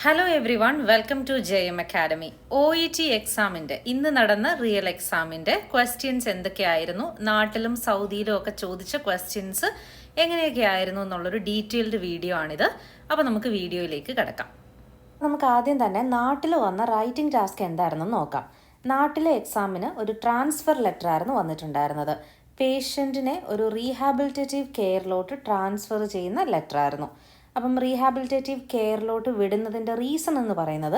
Hello everyone, welcome to JM academy. OET എക്സാമിൻ്റെ ഇന്ന് നടന്ന റിയൽ എക്സാമിൻ്റെ ക്വസ്റ്റ്യൻസ് എന്തൊക്കെയായിരുന്നു, നാട്ടിലും സൗദിയിലും ഒക്കെ ചോദിച്ച ക്വസ്റ്റ്യൻസ് എങ്ങനെയൊക്കെ ആയിരുന്നു എന്നുള്ളൊരു ഡീറ്റെയിൽഡ് വീഡിയോ ആണിത്. അപ്പോൾ നമുക്ക് വീഡിയോയിലേക്ക് കിടക്കാം. നമുക്ക് ആദ്യം തന്നെ നാട്ടിൽ വന്ന റൈറ്റിംഗ് ടാസ്ക് എന്തായിരുന്നു നോക്കാം. നാട്ടിലെ എക്സാമിന് ഒരു ട്രാൻസ്ഫർ ലെറ്റർ ആയിരുന്നു വന്നിട്ടുണ്ടായിരുന്നത്. പേഷ്യൻറ്റിനെ ഒരു റീഹാബിലിറ്റേറ്റീവ് കെയറിലോട്ട് ട്രാൻസ്ഫർ ചെയ്യുന്ന ലെറ്റർ ആയിരുന്നു. അപ്പം റീഹാബിലിറ്റേറ്റീവ് കെയറിലോട്ട് വിടുന്നതിൻ്റെ റീസൺ എന്ന് പറയുന്നത്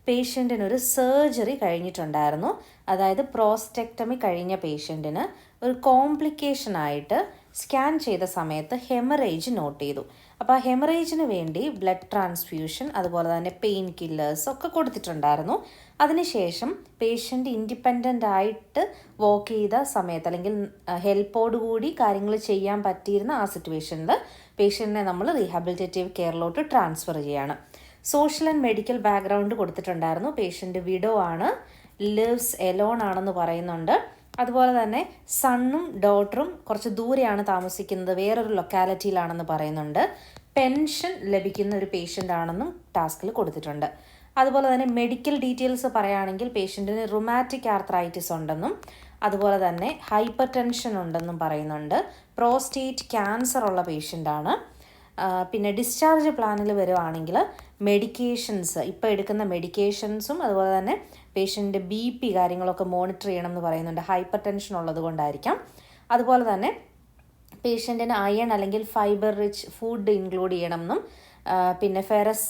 പേഷ്യൻറ്റിനൊരു സർജറി കഴിഞ്ഞിട്ടുണ്ടായിരുന്നു. അതായത് പ്രോസ്റ്റെക്ടമി കഴിഞ്ഞ പേഷ്യൻറ്റിന് ഒരു കോംപ്ലിക്കേഷനായിട്ട് സ്കാൻ ചെയ്ത സമയത്ത് ഹെമറേജ് നോട്ട് ചെയ്തു. അപ്പോൾ ആ ഹെമറേജിന് വേണ്ടി ബ്ലഡ് ട്രാൻസ്ഫ്യൂഷൻ അതുപോലെ തന്നെ പെയിൻ കില്ലേഴ്സ് ഒക്കെ കൊടുത്തിട്ടുണ്ടായിരുന്നു. അതിനുശേഷം പേഷ്യൻ്റ് ഇൻഡിപെൻഡൻ്റ് ആയിട്ട് വോക്ക് ചെയ്ത സമയത്ത് അല്ലെങ്കിൽ ഹെൽപ്പോടുകൂടി കാര്യങ്ങൾ ചെയ്യാൻ പറ്റിയിരുന്ന ആ സിറ്റുവേഷനിൽ പേഷ്യൻറ്റിനെ നമ്മൾ റീഹാബിലിറ്റേറ്റീവ് കെയറിലോട്ട് ട്രാൻസ്ഫർ ചെയ്യാണ്. സോഷ്യൽ ആൻഡ് മെഡിക്കൽ ബാക്ക്ഗ്രൗണ്ട് കൊടുത്തിട്ടുണ്ടായിരുന്നു. പേഷ്യൻ്റ് വിഡോ ആണ്, ലിവ്സ് എലോൺ ആണെന്ന് പറയുന്നുണ്ട്. അതുപോലെ തന്നെ സണ്ണും ഡോട്ടറും കുറച്ച് ദൂരെയാണ് താമസിക്കുന്നത്, വേറൊരു ലൊക്കാലിറ്റിയിലാണെന്ന് പറയുന്നുണ്ട്. പെൻഷൻ ലഭിക്കുന്ന ഒരു പേഷ്യൻ്റ് ആണെന്നും ടാസ്കിൽ കൊടുത്തിട്ടുണ്ട്. അതുപോലെ തന്നെ മെഡിക്കൽ ഡീറ്റെയിൽസ് പറയുകയാണെങ്കിൽ പേഷ്യൻറ്റിന് റുമാറ്റിക് ആർത്രൈറ്റിസ് ഉണ്ടെന്നും അതുപോലെ തന്നെ ഹൈപ്പർ ടെൻഷൻ ഉണ്ടെന്നും പറയുന്നുണ്ട്. പ്രോസ്റ്റേറ്റ് ക്യാൻസർ ഉള്ള പേഷ്യൻ്റാണ്. പിന്നെ ഡിസ്ചാർജ് പ്ലാനിൽ വരുവാണെങ്കിൽ മെഡിക്കേഷൻസ്, ഇപ്പോൾ എടുക്കുന്ന മെഡിക്കേഷൻസും അതുപോലെ തന്നെ പേഷ്യൻ്റെ BP കാര്യങ്ങളൊക്കെ മോണിറ്റർ ചെയ്യണം എന്ന് പറയുന്നുണ്ട്. ഹൈപ്പർ ടെൻഷൻ ഉള്ളത് കൊണ്ടായിരിക്കാം. അതുപോലെ തന്നെ പേഷ്യൻറ്റിന് അയൺ അല്ലെങ്കിൽ ഫൈബർ റിച്ച് ഫുഡ് ഇൻക്ലൂഡ് ചെയ്യണമെന്നും പിന്നെ ഫെറസ്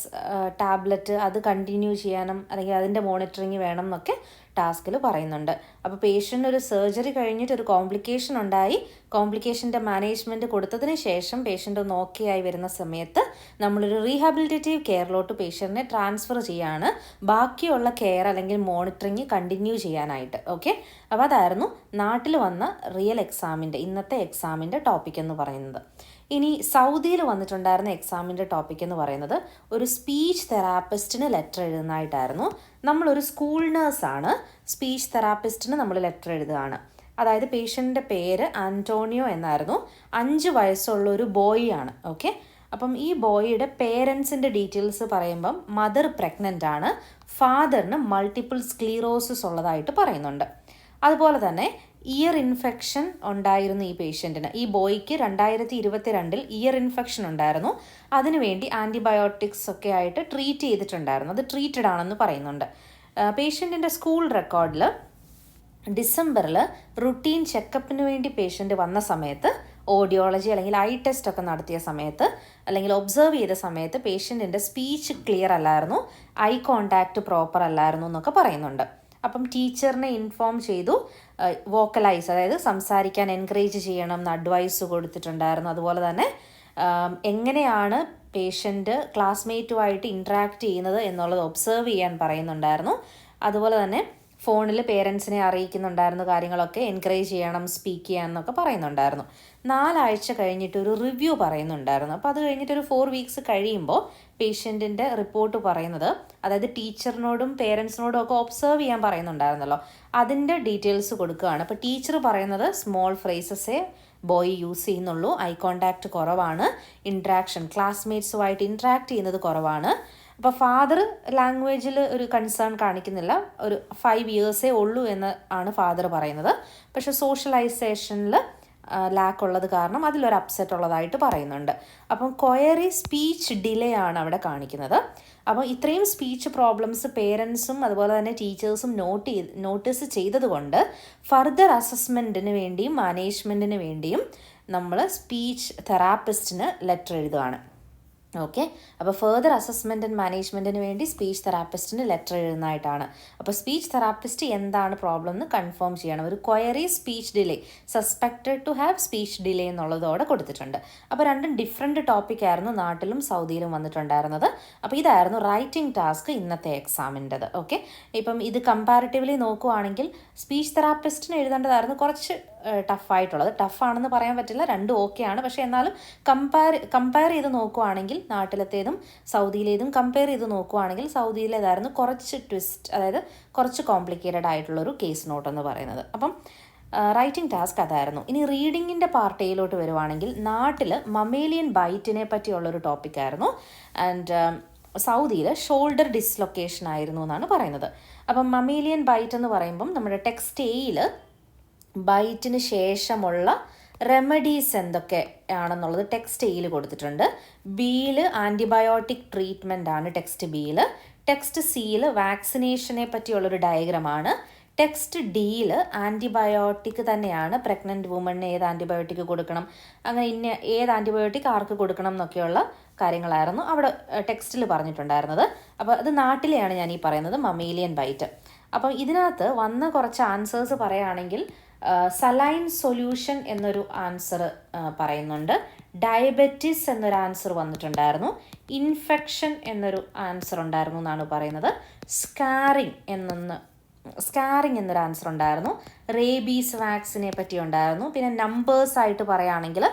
ടാബ്ലറ്റ് അത് കണ്ടിന്യൂ ചെയ്യാനും അല്ലെങ്കിൽ അതിൻ്റെ മോണിറ്ററിങ് വേണം എന്നൊക്കെ ടാസ്കിൽ പറയുന്നുണ്ട്. അപ്പോൾ പേഷ്യൻ്റ് ഒരു സർജറി കഴിഞ്ഞിട്ട് ഒരു കോംപ്ലിക്കേഷൻ ഉണ്ടായി, കോംപ്ലിക്കേഷൻ്റെ മാനേജ്മെൻറ്റ് കൊടുത്തതിന് ശേഷം പേഷ്യൻ്റ് ഒന്ന് ഓക്കെ ആയി വരുന്ന സമയത്ത് നമ്മളൊരു റീഹാബിലിറ്റേറ്റീവ് കെയറിലോട്ട് പേഷ്യൻറ്റിനെ ട്രാൻസ്ഫർ ചെയ്യാണ്, ബാക്കിയുള്ള കെയർ അല്ലെങ്കിൽ മോണിറ്ററിങ് കണ്ടിന്യൂ ചെയ്യാനായിട്ട്. ഓക്കെ, അപ്പോൾ അതായിരുന്നു നാട്ടിൽ വന്ന റിയൽ എക്സാമിൻ്റെ ഇന്നത്തെ എക്സാമിൻ്റെ ടോപ്പിക് എന്ന് പറയുന്നത്. ഇനി സൗദിയിൽ വന്നിട്ടുണ്ടായിരുന്ന എക്സാമിൻ്റെ ടോപ്പിക് എന്ന് പറയുന്നത് ഒരു സ്പീച്ച് തെറാപ്പിസ്റ്റിന് ലെറ്റർ എഴുതുന്നതായിട്ടായിരുന്നു. നമ്മളൊരു സ്കൂൾ നേഴ്സാണ്, സ്പീച്ച് തെറാപ്പിസ്റ്റിന് നമ്മൾ ലെറ്റർ എഴുതുകയാണ്. അതായത് പേഷ്യൻ്റെ പേര് ആൻറ്റോണിയോ എന്നായിരുന്നു. 5 വയസ്സുള്ള ഒരു ബോയ് ആണ്. ഓക്കെ, അപ്പം ഈ ബോയിയുടെ പേരൻസിൻ്റെ ഡീറ്റെയിൽസ് പറയുമ്പം മദർ പ്രഗ്നൻ്റ് ആണ്, ഫാദറിന് മൾട്ടിപ്പിൾ സ്ക്ലീറോസിസ് ഉള്ളതായിട്ട് പറയുന്നുണ്ട്. അതുപോലെ തന്നെ ഇയർ ഇൻഫെക്ഷൻ ഉണ്ടായിരുന്നു ഈ പേഷ്യൻറ്റിന്. ഈ ബോയ്ക്ക് 2022 ഇയർ ഇൻഫെക്ഷൻ ഉണ്ടായിരുന്നു. അതിനുവേണ്ടി ആൻറ്റിബയോട്ടിക്സ് ഒക്കെ ആയിട്ട് ട്രീറ്റ് ചെയ്തിട്ടുണ്ടായിരുന്നു. അത് ട്രീറ്റഡ് ആണെന്ന് പറയുന്നുണ്ട്. പേഷ്യൻറ്റിൻ്റെ സ്കൂൾ റെക്കോർഡിൽ ഡിസംബറിൽ റുട്ടീൻ ചെക്കപ്പിന് വേണ്ടി പേഷ്യൻ്റ് വന്ന സമയത്ത് ഓഡിയോളജി അല്ലെങ്കിൽ ഐ ടെസ്റ്റ് ഒക്കെ നടത്തിയ സമയത്ത് അല്ലെങ്കിൽ ഒബ്സർവ് ചെയ്ത സമയത്ത് പേഷ്യൻറ്റിൻ്റെ സ്പീച്ച് ക്ലിയർ അല്ലായിരുന്നു, ഐ കോണ്ടാക്റ്റ് പ്രോപ്പർ അല്ലായിരുന്നു എന്നൊക്കെ പറയുന്നുണ്ട്. അപ്പം ടീച്ചറിനെ ഇൻഫോം ചെയ്തു, വോക്കലൈസ് അതായത് സംസാരിക്കാൻ എൻകറേജ് ചെയ്യണം എന്ന് അഡ്വൈസ് കൊടുത്തിട്ടുണ്ടായിരുന്നു. അതുപോലെ തന്നെ എങ്ങനെയാണ് പേഷ്യൻ്റ് ക്ലാസ്മേറ്റുമായിട്ട് ഇൻട്രാക്ട് ചെയ്യുന്നത് എന്നുള്ളത് ഒബ്സർവ് ചെയ്യാൻ പറയുന്നുണ്ടായിരുന്നു. അതുപോലെ തന്നെ ഫോണിൽ പേരൻസിനെ അറിയിക്കുന്നുണ്ടായിരുന്നു, കാര്യങ്ങളൊക്കെ എൻകറേജ് ചെയ്യണം, സ്പീക്ക് ചെയ്യാൻ എന്നൊക്കെ പറയുന്നുണ്ടായിരുന്നു. 4 ആഴ്ച കഴിഞ്ഞിട്ട് ഒരു റിവ്യൂ പറയുന്നുണ്ടായിരുന്നു. അപ്പോൾ അത് കഴിഞ്ഞിട്ടൊരു 4 വീക്സ് കഴിയുമ്പോൾ പേഷ്യൻറ്റിൻ്റെ റിപ്പോർട്ട് പറയുന്നത്, അതായത് ടീച്ചറിനോടും പേരൻസിനോടും ഒക്കെ ഒബ്സർവ് ചെയ്യാൻ പറയുന്നുണ്ടായിരുന്നല്ലോ, അതിൻ്റെ ഡീറ്റെയിൽസ് കൊടുക്കുകയാണ്. അപ്പോൾ ടീച്ചർ പറയുന്നത് സ്മോൾ ഫ്രേസസേ ബോയ് യൂസ് ചെയ്യുന്നുള്ളൂ, ഐ കോണ്ടാക്റ്റ് കുറവാണ്, ഇൻട്രാക്ഷൻ ക്ലാസ്മേറ്റ്സുമായിട്ട് ഇൻട്രാക്ട് ചെയ്യുന്നത് കുറവാണ്. അപ്പോൾ ഫാദർ ലാംഗ്വേജിൽ ഒരു കൺസേൺ കാണിക്കുന്നില്ല, ഒരു 5 ഇയേഴ്സേ ഉള്ളൂ എന്ന് ആണ് ഫാദർ പറയുന്നത്. പക്ഷെ സോഷ്യലൈസേഷനിൽ ലാക്ക് ഉള്ളത് കാരണം അതിലൊരു അപ്സെറ്റ് ഉള്ളതായിട്ട് പറയുന്നുണ്ട്. അപ്പം ക്വയറി സ്പീച്ച് ഡിലേ ആണ് അവിടെ കാണിക്കുന്നത്. അപ്പോൾ ഇത്രയും സ്പീച്ച് പ്രോബ്ലംസ് പേരൻസും അതുപോലെ തന്നെ ടീച്ചേഴ്സും നോട്ടീസ് ചെയ്തതുകൊണ്ട് ഫർദർ അസസ്മെൻറ്റിന് വേണ്ടിയും മാനേജ്മെൻറ്റിന് വേണ്ടിയും നമ്മൾ സ്പീച്ച് തെറാപ്പിസ്റ്റിന് ലെറ്റർ എഴുതുകയാണ്. ഓക്കെ, അപ്പോൾ ഫർദർ അസസ്മെൻറ്റ് ആൻഡ് മാനേജ്മെൻറ്റിന് വേണ്ടി സ്പീച്ച് തെറാപ്പിസ്റ്റിന് ലെറ്റർ എഴുതുന്നതായിട്ടാണ്. അപ്പോൾ സ്പീച്ച് തെറാപ്പിസ്റ്റ് എന്താണ് പ്രോബ്ലം എന്ന് കൺഫേം ചെയ്യണം. ഒരു query speech delay, suspected to have speech delay എന്നുള്ളതോടെ കൊടുത്തിട്ടുണ്ട്. അപ്പോൾ രണ്ടും ഡിഫറെൻറ്റ് ടോപ്പിക്കായിരുന്നു നാട്ടിലും സൗദിയിലും വന്നിട്ടുണ്ടായിരുന്നത്. അപ്പോൾ ഇതായിരുന്നു റൈറ്റിംഗ് ടാസ്ക് ഇന്നത്തെ എക്സാമിൻ്റെത്. ഓക്കെ, ഇപ്പം ഇത് കമ്പാരിറ്റീവ്ലി നോക്കുവാണെങ്കിൽ സ്പീച്ച് തെറാപ്പിസ്റ്റിന് എഴുതേണ്ടതായിരുന്നു കുറച്ച് ടഫായിട്ടുള്ളത്. ടഫാണെന്ന് പറയാൻ പറ്റില്ല, രണ്ടും ഓക്കെയാണ്. പക്ഷേ എന്നാലും കമ്പയർ ചെയ്ത് നോക്കുവാണെങ്കിൽ നാട്ടിലത്തേതും സൗദിയിലേതും കമ്പയർ ചെയ്ത് നോക്കുവാണെങ്കിൽ സൗദിയിലേതായിരുന്നു കുറച്ച് ട്വിസ്റ്റ്, അതായത് കുറച്ച് കോംപ്ലിക്കേറ്റഡ് ആയിട്ടുള്ളൊരു കേസ് നോട്ട് എന്ന് പറയുന്നത്. അപ്പം റൈറ്റിംഗ് ടാസ്ക് അതായിരുന്നു. ഇനി റീഡിങ്ങിൻ്റെ പാർട്ട് എയിലോട്ട് വരുവാണെങ്കിൽ നാട്ടിൽ മമേലിയൻ ബൈറ്റിനെ പറ്റിയുള്ളൊരു ടോപ്പിക്കായിരുന്നു. ആൻഡ് സൗദിയിൽ ഷോൾഡർ ഡിസ്ലൊക്കേഷൻ ആയിരുന്നു എന്നാണ് പറയുന്നത്. അപ്പം മമേലിയൻ ബൈറ്റ് എന്ന് പറയുമ്പം നമ്മുടെ ടെക്സ്റ്റ് എയിൽ ബൈറ്റിന് ശേഷമുള്ള റെമഡീസ് എന്തൊക്കെ ആണെന്നുള്ളത് ടെക്സ്റ്റ് എയിൽ കൊടുത്തിട്ടുണ്ട്. ബിയിൽ ആൻറ്റിബയോട്ടിക് ട്രീറ്റ്മെൻ്റ് ആണ് ടെക്സ്റ്റ് ബിയിൽ. ടെക്സ്റ്റ് സിയിൽ വാക്സിനേഷനെ പറ്റിയുള്ളൊരു ഡയഗ്രമാണ്. ടെക്സ്റ്റ് ഡിയിൽ ആൻറ്റിബയോട്ടിക് തന്നെയാണ്, പ്രഗ്നൻറ്റ് വുമണിന് ഏത് ആൻറ്റിബയോട്ടിക് കൊടുക്കണം, അങ്ങനെ ഏത് ആൻറ്റിബയോട്ടിക് ആർക്ക് കൊടുക്കണം എന്നൊക്കെയുള്ള കാര്യങ്ങളായിരുന്നു അവിടെ ടെക്സ്റ്റിൽ പറഞ്ഞിട്ടുണ്ടായിരുന്നത്. അപ്പോൾ അത് നാട്ടിലെയാണ് ഞാൻ ഈ പറയുന്നത്, മമേലിയൻ ബൈറ്റ്. അപ്പോൾ ഇതിനകത്ത് വന്ന കുറച്ച് ആൻസേഴ്സ് പറയുകയാണെങ്കിൽ സലൈൻ സൊല്യൂഷൻ എന്നൊരു ആൻസർ പറയുന്നുണ്ട്, ഡയബറ്റിസ് എന്നൊരു ആൻസർ വന്നിട്ടുണ്ടായിരുന്നു, ഇൻഫെക്ഷൻ എന്നൊരു ആൻസർ ഉണ്ടായിരുന്നു എന്നാണ് പറയുന്നത്, സ്കാറിങ് എന്നൊരു ആൻസർ ഉണ്ടായിരുന്നു, റേബീസ് വാക്സിനെ പറ്റി ഉണ്ടായിരുന്നു, പിന്നെ നമ്പേഴ്സ് ആയിട്ട് പറയുകയാണെങ്കിൽ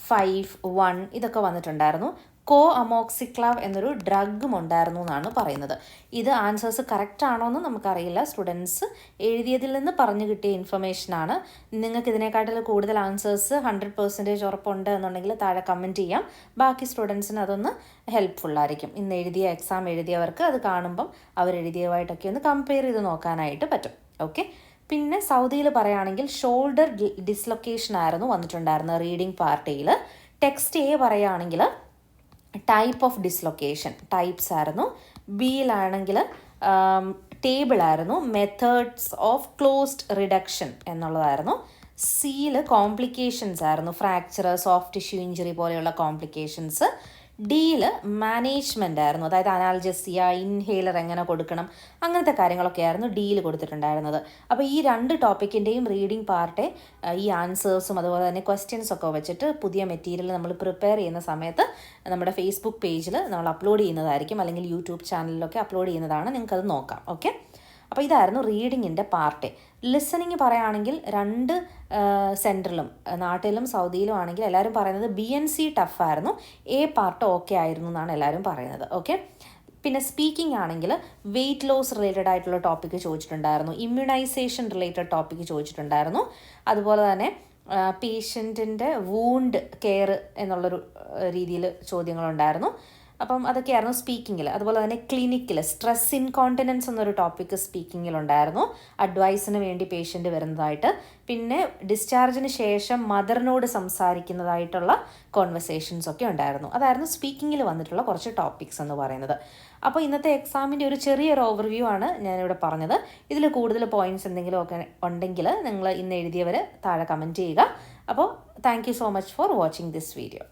5, 1 ഇതൊക്കെ വന്നിട്ടുണ്ടായിരുന്നു. കോ അമോക്സിക്ലാവ് എന്നൊരു ഡ്രഗും ഉണ്ടായിരുന്നു എന്നാണ് പറയുന്നത്. ഇത് ആൻസേഴ്സ് കറക്റ്റ് ആണോ എന്ന് നമുക്കറിയില്ല, സ്റ്റുഡൻസ് എഴുതിയതിൽ നിന്ന് പറഞ്ഞു കിട്ടിയ ഇൻഫർമേഷനാണ്. നിങ്ങൾക്ക് ഇതിനെക്കാട്ടിൽ കൂടുതൽ ആൻസേഴ്സ് 100% ഉറപ്പുണ്ട് എന്നുണ്ടെങ്കിൽ താഴെ കമൻറ്റ് ചെയ്യാം. ബാക്കി സ്റ്റുഡൻസിന് അതൊന്ന് ഹെൽപ്ഫുള്ളായിരിക്കും. ഇന്ന് എക്സാം എഴുതിയവർക്ക് അത് കാണുമ്പം അവരെഴുതിയതുമായിട്ടൊക്കെ ഒന്ന് കമ്പയർ ചെയ്ത് നോക്കാനായിട്ട് പറ്റും. ഓക്കെ, പിന്നെ സൗദിയിൽ പറയുകയാണെങ്കിൽ ഷോൾഡർ ഡിസ്ലൊക്കേഷൻ ആയിരുന്നു വന്നിട്ടുണ്ടായിരുന്നത് റീഡിംഗ് പാർട്ടിയിൽ. ടെക്സ്റ്റ് എ പറയുകയാണെങ്കിൽ ടൈപ്പ് ഓഫ് ഡിസ്ലൊക്കേഷൻ ടൈപ്സ് ആയിരുന്നു. ബിയിലാണെങ്കിൽ ടേബിൾ ആയിരുന്നു, മെത്തേഡ്സ് ഓഫ് ക്ലോസ്ഡ് റിഡക്ഷൻ എന്നുള്ളതായിരുന്നു. സിയിൽ കോംപ്ലിക്കേഷൻസ് ആയിരുന്നു, ഫ്രാക്ചർ, സോഫ്റ്റ് ടിഷ്യൂ ഇഞ്ചുറി പോലെയുള്ള കോംപ്ലിക്കേഷൻസ്. ഡിയിൽ മാനേജ്മെൻ്റ് ആയിരുന്നു, അതായത് അനാൽജസിയ, ഇൻഹേലർ എങ്ങനെ കൊടുക്കണം, അങ്ങനത്തെ കാര്യങ്ങളൊക്കെ ആയിരുന്നു ഡിയിൽ കൊടുത്തിട്ടുണ്ടായിരുന്നത്. അപ്പോൾ ഈ 2 ടോപ്പിക്കിൻ്റെയും റീഡിംഗ് പാർട്ട് ഈ ആൻസേഴ്സും അതുപോലെ തന്നെ ക്വസ്റ്റ്യൻസൊക്കെ വെച്ചിട്ട് പുതിയ മെറ്റീരിയൽ നമ്മൾ പ്രിപ്പയർ ചെയ്യുന്ന സമയത്ത് നമ്മുടെ ഫേസ്ബുക്ക് പേജിൽ നമ്മൾ അപ്ലോഡ് ചെയ്യുന്നതായിരിക്കും, അല്ലെങ്കിൽ യൂട്യൂബ് ചാനലിലൊക്കെ അപ്ലോഡ് ചെയ്യുന്നതാണ്, നിങ്ങൾക്കത് നോക്കാം. ഓക്കെ, അപ്പോൾ ഇതായിരുന്നു റീഡിങ്ങിൻ്റെ പാർട്ട്. ലിസണിങ് പറയുകയാണെങ്കിൽ 2 സെൻറ്ററിലും നാട്ടിലും സൗദിയിലും ആണെങ്കിൽ എല്ലാവരും പറയുന്നത് BNC ടഫായിരുന്നു, എ പാർട്ട് ഓക്കെ ആയിരുന്നു എന്നാണ് എല്ലാവരും പറയുന്നത്. ഓക്കെ, പിന്നെ സ്പീക്കിംഗ് ആണെങ്കിൽ വെയിറ്റ് ലോസ് റിലേറ്റഡ് ആയിട്ടുള്ള ടോപ്പിക്ക് ചോദിച്ചിട്ടുണ്ടായിരുന്നു, ഇമ്മ്യൂണൈസേഷൻ റിലേറ്റഡ് ടോപ്പിക്ക് ചോദിച്ചിട്ടുണ്ടായിരുന്നു, അതുപോലെ തന്നെ പേഷ്യൻറ്റിൻ്റെ വൂണ്ട് കെയർ എന്നുള്ളൊരു രീതിയിൽ ചോദ്യങ്ങളുണ്ടായിരുന്നു. അപ്പം അതൊക്കെയായിരുന്നു സ്പീക്കിങ്ങിൽ. അതുപോലെ തന്നെ ക്ലിനിക്കിൽ സ്ട്രെസ് ഇൻകോണ്ടിനൻസ് എന്നൊരു ടോപ്പിക്ക് സ്പീക്കിങ്ങിലുണ്ടായിരുന്നു, അഡ്വൈസിന് വേണ്ടി പേഷ്യൻ്റ് വരുന്നതായിട്ട്. പിന്നെ ഡിസ്ചാർജിന് ശേഷം മദറിനോട് സംസാരിക്കുന്നതായിട്ടുള്ള കോൺവെർസേഷൻസ് ഒക്കെ ഉണ്ടായിരുന്നു. അതായിരുന്നു സ്പീക്കിങ്ങിൽ വന്നിട്ടുള്ള കുറച്ച് ടോപ്പിക്സ് എന്ന് പറയുന്നത്. അപ്പോൾ ഇന്നത്തെ എക്സാമിൻ്റെ ഒരു ചെറിയൊരു ഓവർവ്യൂ ആണ് ഞാനിവിടെ പറഞ്ഞത്. ഇതിൽ കൂടുതൽ പോയിൻറ്റ്സ് എന്തെങ്കിലും ഒക്കെ ഉണ്ടെങ്കിൽ നിങ്ങൾ ഇന്ന് എഴുതിയവർ താഴെ കമൻറ്റ് ചെയ്യുക. അപ്പോൾ thank you so much for watching this video.